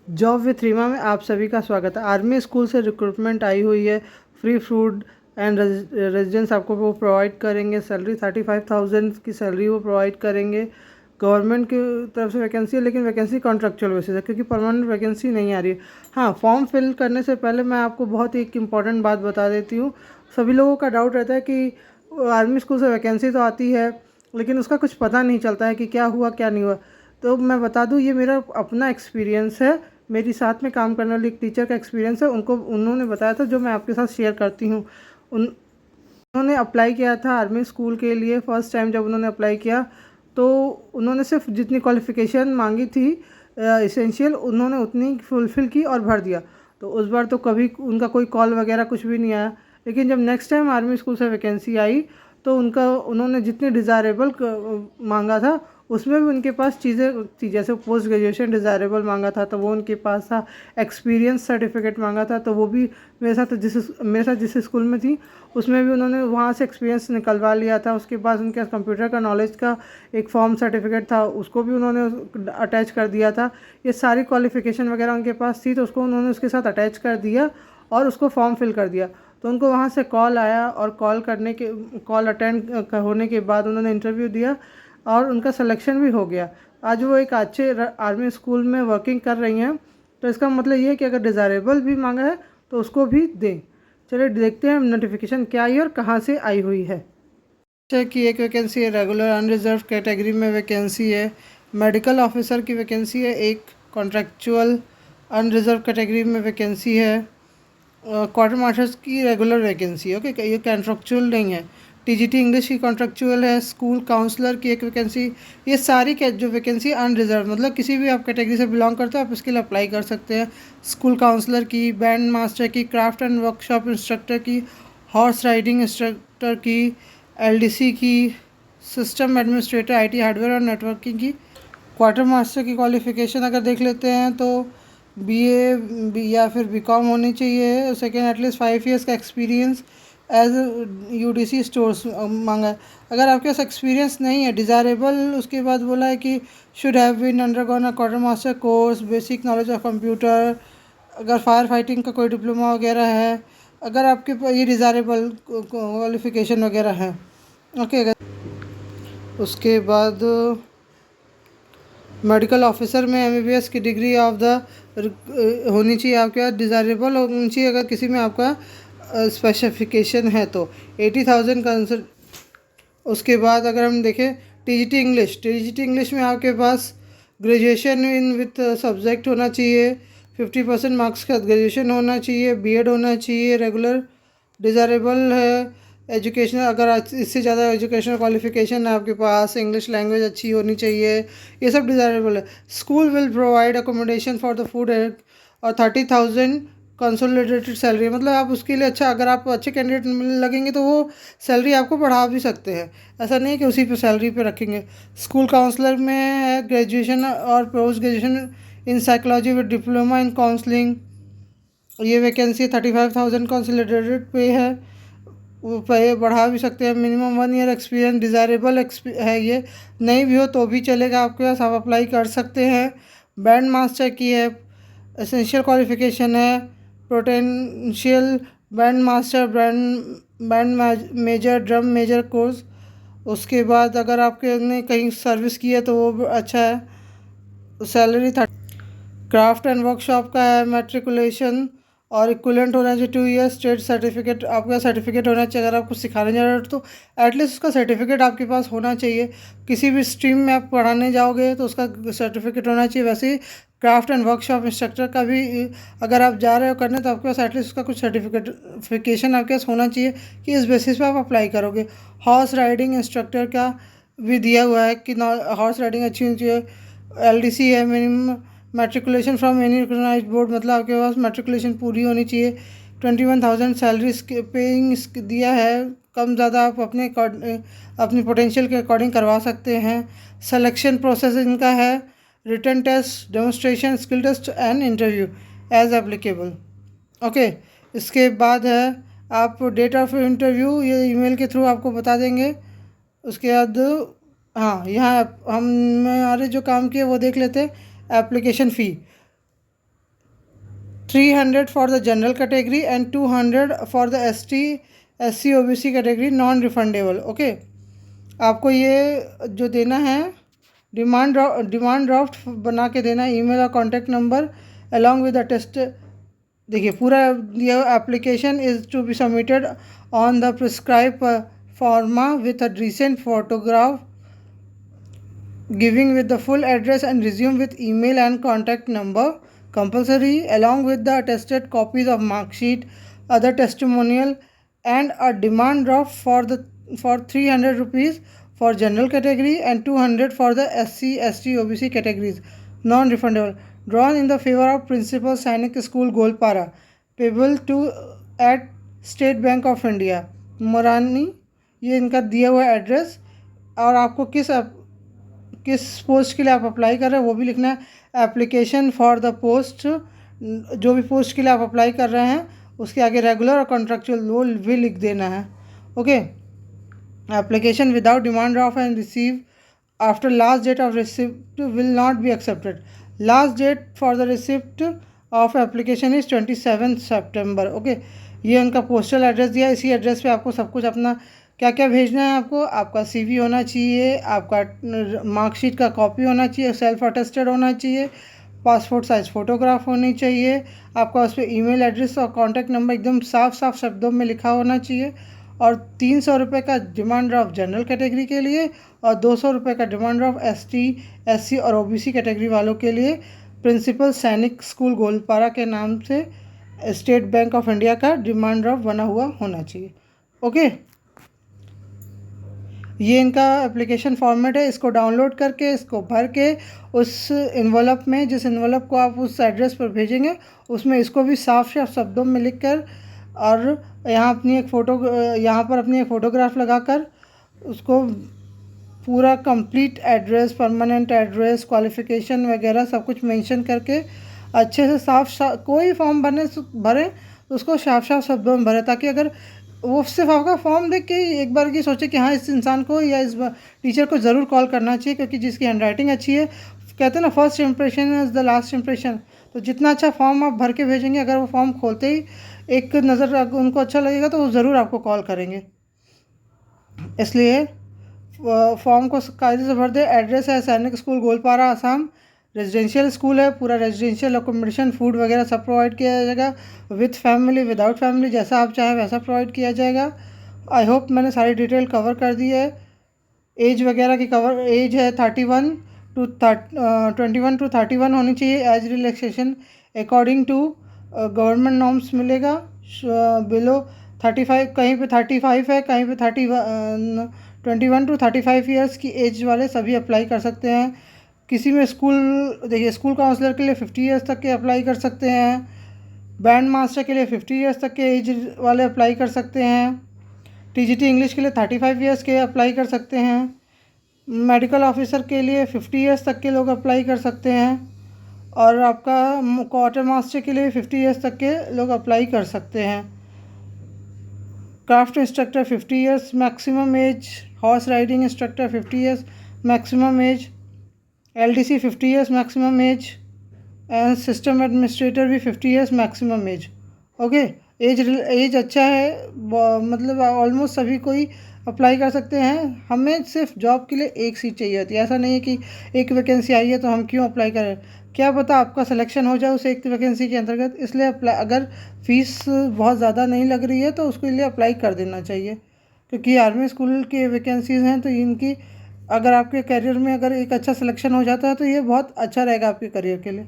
Job with Reema में आप सभी का स्वागत है। आर्मी स्कूल से रिक्रूटमेंट आई हुई है। फ्री फूड एंड रेजिडेंस आपको वो प्रोवाइड करेंगे। सैलरी 35,000 की सैलरी वो प्रोवाइड करेंगे। गवर्नमेंट की तरफ से वैकेंसी है, लेकिन वैकेंसी कॉन्ट्रेक्चुअल बेसिस है, क्योंकि परमानेंट वैकेंसी नहीं आ रही है। हाँ, फॉर्म फिल करने से पहले मैं आपको बहुत ही एक इम्पॉर्टेंट बात बता देती हूँ। सभी लोगों का डाउट रहता है कि आर्मी स्कूल से वैकेंसी तो आती है, लेकिन उसका कुछ पता नहीं चलता है कि क्या हुआ क्या नहीं हुआ। तो मैं बता दूँ, ये मेरा अपना एक्सपीरियंस है। मेरी साथ में काम करने वाली एक टीचर का एक्सपीरियंस है, उन्होंने बताया था, जो मैं आपके साथ शेयर करती हूँ। उन्होंने अप्लाई किया था आर्मी स्कूल के लिए। फर्स्ट टाइम जब उन्होंने अप्लाई किया तो उन्होंने सिर्फ जितनी क्वालिफ़िकेशन मांगी थी इसेंशियल, उन्होंने उतनी फुलफ़िल की और भर दिया। तो उस बार तो कभी उनका कोई कॉल वगैरह कुछ भी नहीं आया। लेकिन जब नेक्स्ट टाइम आर्मी स्कूल से वैकेंसी आई तो उन्होंने जितने डिज़ायरेबल मांगा था, उसमें भी उनके पास चीज़ें थी। जैसे पोस्ट ग्रेजुएशन डिज़ायरेबल मांगा था तो वो उनके पास था। एक्सपीरियंस सर्टिफिकेट मांगा था तो वो भी मेरे साथ जिस स्कूल में थी उसमें भी उन्होंने वहाँ से एक्सपीरियंस निकलवा लिया था। उसके बाद उनके पास कंप्यूटर का नॉलेज का एक फॉर्म सर्टिफिकेट था, उसको भी उन्होंने अटैच कर दिया था। ये सारी क्वालिफ़िकेशन वगैरह उनके पास थी, तो उसको उन्होंने उसके साथ अटैच कर दिया और उसको फॉर्म फिल कर दिया। तो उनको वहाँ से कॉल आया और कॉल अटेंड होने के बाद उन्होंने इंटरव्यू दिया और उनका सिलेक्शन भी हो गया। आज वो एक अच्छे आर्मी स्कूल में वर्किंग कर रही हैं। तो इसका मतलब ये है कि अगर डिज़ायरेबल भी मांगा है तो उसको भी दें। चलिए देखते हैं नोटिफिकेशन क्या आई और कहाँ से आई हुई है। जैसे कि एक वैकेंसी है, रेगुलर अनरिजर्व कैटेगरी में वैकेंसी है। मेडिकल ऑफिसर की वैकेंसी है। एक कॉन्ट्रैक्चुअल अनरिजर्व कैटेगरी में वैकेंसी है। क्वार्टर मास्टर्स की रेगुलर वैकेंसी है। ओके, ये कॉन्ट्रैक्चुअल नहीं है। टीजीटी इंग्लिश की कॉन्ट्रैक्चुअल है। स्कूल काउंसलर की एक वैकेंसी। ये सारी जो वैकेंसी अनरिजर्व, मतलब किसी भी आप कैटेगरी से बिलोंग करते हो आप इसके लिए अप्लाई कर सकते हैं। स्कूल काउंसलर की, बैंड मास्टर की, क्राफ्ट एंड वर्कशॉप इंस्ट्रक्टर की, हॉर्स राइडिंग इंस्ट्रक्टर की, एलडीसी की, सिस्टम एडमिनिस्ट्रेटर, आईटी हार्डवेयर और नेटवर्किंग की। क्वार्टर मास्टर की क्वालिफ़िकेशन अगर देख लेते हैं तो बीए या फिर बीकॉम होनी चाहिए। सेकेंड, एटलीस्ट 5 ईयर्स का एक्सपीरियंस एज यूडीसी स्टोर्स मांगा है। अगर आपके पास एक्सपीरियंस नहीं है, डिज़ायरेबल उसके बाद बोला है कि should have been undergone a quarter master course, basic knowledge of computer, अगर फायर फाइटिंग का कोई डिप्लोमा वगैरह है, अगर आपके पास ये डिज़ायरेबल क्वालिफ़िकेशन वगैरह है। ओके, उसके बाद मेडिकल ऑफिसर में एमबीबीएस की डिग्री ऑफ द होनी चाहिए आपके पास। डिज़ायरेबल होनी चाहिए अगर किसी में आपका स्पेसिफिकेशन है तो 80,000 का आंसर। उसके बाद अगर हम देखें टीजीटी इंग्लिश में आपके पास ग्रेजुएशन इन विथ सब्जेक्ट होना चाहिए। 50% मार्क्स का ग्रेजुएशन होना चाहिए। बीएड होना चाहिए। रेगुलर डिज़ायरेबल है। एजुकेशनल, अगर इससे ज़्यादा एजुकेशनल क्वालिफिकेशन है आपके पास, इंग्लिश लैंग्वेज अच्छी होनी चाहिए, ये सब डिज़ायरेबल है। School will provide accommodation for the food और 30,000 कंसोलिडेटेड सैलरी, मतलब आप उसके लिए अच्छा, अगर आप अच्छे कैंडिडेट लगेंगे तो वो सैलरी आपको बढ़ा भी सकते हैं। ऐसा नहीं है कि उसी पे सैलरी पे रखेंगे। स्कूल काउंसलर में है ग्रेजुएशन और post graduation in psychology with diploma in counselling. ये वैकेंसी 35,000 कंसोलिडेटेड पे है, वो पे बढ़ा भी सकते हैं। मिनिमम 1 ईयर एक्सपीरियंस डिज़ायरेबल है, ये नहीं भी हो तो भी चलेगा आपके पास, आप अप्लाई कर सकते हैं। बैंड मास्टर की है, एसेंशियल क्वालिफिकेशन है। Potential band master, band major, drum major course. उसके बाद अगर आपके ने कहीं सर्विस की है तो वो अच्छा है। सैलरी 30। क्राफ्ट एंड वर्कशॉप का है, मेट्रिकुलेशन और इक्विवेलेंट होना चाहिए 2 ईयर। स्टेट सर्टिफिकेट, आपका सर्टिफिकेट होना चाहिए। अगर आपको सिखाने जा रहे हो तो एटलीस्ट उसका सर्टिफिकेट आपके पास होना चाहिए। किसी भी स्ट्रीम में आप पढ़ाने जाओगे तो उसका सर्टिफिकेट होना चाहिए। वैसे ही क्राफ्ट एंड वर्कशॉप इंस्ट्रक्टर का भी अगर आप जा रहे हो करने तो आपके पास एटलीस्ट उसका कुछ सर्टिफिकेशन आपके पास होना चाहिए कि इस बेसिस पे आप अप्लाई करोगे। हॉर्स राइडिंग इंस्ट्रक्टर का भी दिया हुआ है कि हॉर्स राइडिंग अच्छी होनी चाहिए। एलडीसी है, minimum matriculation from any recognise board, मतलब आपके पास मेट्रिकुलेशन पूरी होनी चाहिए। 21,000 सैलरी पेइंग दिया है। कम ज़्यादा आप अपनी पोटेंशियल के अकॉर्डिंग करवा सकते हैं। सिलेक्शन प्रोसेस इनका है written test, demonstration, skill test and interview as applicable. Okay, इसके बाद है आप डेट ऑफ इंटरव्यू ये ईमेल के थ्रू आपको बता देंगे। उसके बाद हाँ, यहाँ हम हमारे जो काम किए वो देख लेते हैं। Application fee 300 for the general category and 200 for the ST SC OBC category non refundable. Okay, आपको ये जो देना है डिमांड ड्राफ्ट बना के देना है, ईमेल और contact number along with the test. देखिए पूरा ये application is to be submitted on the prescribe forma with a recent photograph giving with the full address and resume with email and contact number compulsory along with the attested copies of mark sheet, other testimonial and a demand draft for 300 rupees for general category and 200 for the SC ST OBC categories non refundable drawn in the favor of principal Sainik School Golpara payable to at State Bank of India Morani. ये इनका दिया हुआ address और आपको किस post के लिए आप अप्लाई कर रहे हैं वो भी लिखना है। एप्लीकेशन फॉर द पोस्ट, जो भी पोस्ट के लिए आप अप्लाई कर रहे हैं उसके आगे रेगुलर और कॉन्ट्रेक्चुअल वो भी लिख देना है। Okay, application without demand draft and receive after last date of receipt will not be accepted. Last date for the receipt of application is 27 September. Okay, ये उनका पोस्टल एड्रेस दिया है। इसी एड्रेस पे आपको सब कुछ अपना क्या क्या भेजना है। आपका CV होना चाहिए, आपका मार्कशीट का कॉपी होना चाहिए, सेल्फ अटेस्टेड होना चाहिए, पासपोर्ट साइज फ़ोटोग्राफ होनी चाहिए, आपका उस पर ईमेल एड्रेस और कॉन्टैक्ट नंबर एकदम साफ साफ शब्दों में लिखा होना चाहिए और 300 रुपये का डिमांड ड्राफ्ट जनरल कैटेगरी के लिए और 200 रुपये का डिमांड ड्राफ्ट ST SC और OBC कैटेगरी वालों के लिए प्रिंसिपल सैनिक स्कूल गोलपारा के नाम से स्टेट बैंक ऑफ इंडिया का डिमांड ड्राफ्ट बना हुआ होना चाहिए। ओके, ये इनका एप्लीकेशन फॉर्मेट है। इसको डाउनलोड करके इसको भर के उस इन्वॉलप में, जिस इन्वॉलप को आप उस एड्रेस पर भेजेंगे उसमें इसको भी साफ साफ शब्दों में लिख कर और यहाँ पर अपनी एक फ़ोटोग्राफ लगाकर उसको पूरा complete address, permanent address, qualification वगैरह सब कुछ मेंशन करके अच्छे से साफ कोई फॉर्म भरें तो उसको साफ साफ शब्दों में भरें, ताकि अगर वो सिर्फ आपका फॉर्म देख के एक बार की सोचे कि हाँ इस इंसान को या इस टीचर को ज़रूर कॉल करना चाहिए, क्योंकि जिसकी हैंडराइटिंग अच्छी है, कहते हैं ना first impression is the last impression. तो जितना अच्छा फॉर्म आप भर के भेजेंगे, अगर वो फॉर्म खोलते ही एक नज़र उनको अच्छा लगेगा तो वो ज़रूर आपको कॉल करेंगे। इसलिए फॉर्म को कायदे से भर दे। एड्रेस है सैनिक school Goalpara Assam, residential school है, पूरा रेजिडेंशियल अकोमोडेशन, फूड वगैरह सब प्रोवाइड किया जाएगा, विथ फैमिली विदाउट फैमिली, जैसा आप चाहें वैसा प्रोवाइड किया जाएगा। आई होप मैंने सारी डिटेल कवर कर दी है। एज वगैरह की एज है 21 to 31 होनी चाहिए। Age relaxation according to government norms मिलेगा। बिलो 35, कहीं पे 35 है, कहीं पे 21 to 35 ईयर्स की एज वाले सभी अप्लाई कर सकते हैं। किसी में देखिए स्कूल काउंसलर के लिए 50 ईयर्स तक के अप्लाई कर सकते हैं, बैंड मास्टर के लिए 50 ईयर्स तक के एज वाले अप्लाई कर सकते हैं, TGT इंग्लिश के लिए 35 ईयर्स के अप्लाई कर सकते हैं, मेडिकल ऑफिसर के लिए 50 ईयर्स तक के लोग अप्लाई कर सकते हैं और आपका क्वार्टर मास्टर के लिए 50 ईयर्स तक के लोग अप्लाई कर सकते हैं। Craft instructor 50 years maximum age, horse riding instructor 50 years maximum age, LDC 50 years maximum age and system administrator भी 50 years maximum age. Okay, age अच्छा है, मतलब ऑलमोस्ट सभी कोई अप्लाई कर सकते हैं। हमें सिर्फ जॉब के लिए एक सीट चाहिए होती है, ऐसा नहीं है कि एक वैकेंसी आई है तो हम क्यों अप्लाई करें, क्या पता आपका सिलेक्शन हो जाए उस एक वैकेंसी के अंतर्गत। इसलिए अगर फ़ीस बहुत ज़्यादा नहीं लग रही है तो उसके लिए अप्लाई कर देना चाहिए, क्योंकि आर्मी स्कूल की वैकेंसीज़ हैं तो इनकी अगर आपके करियर में अगर एक अच्छा सिलेक्शन हो जाता है तो ये बहुत अच्छा रहेगा आपके करियर के लिए।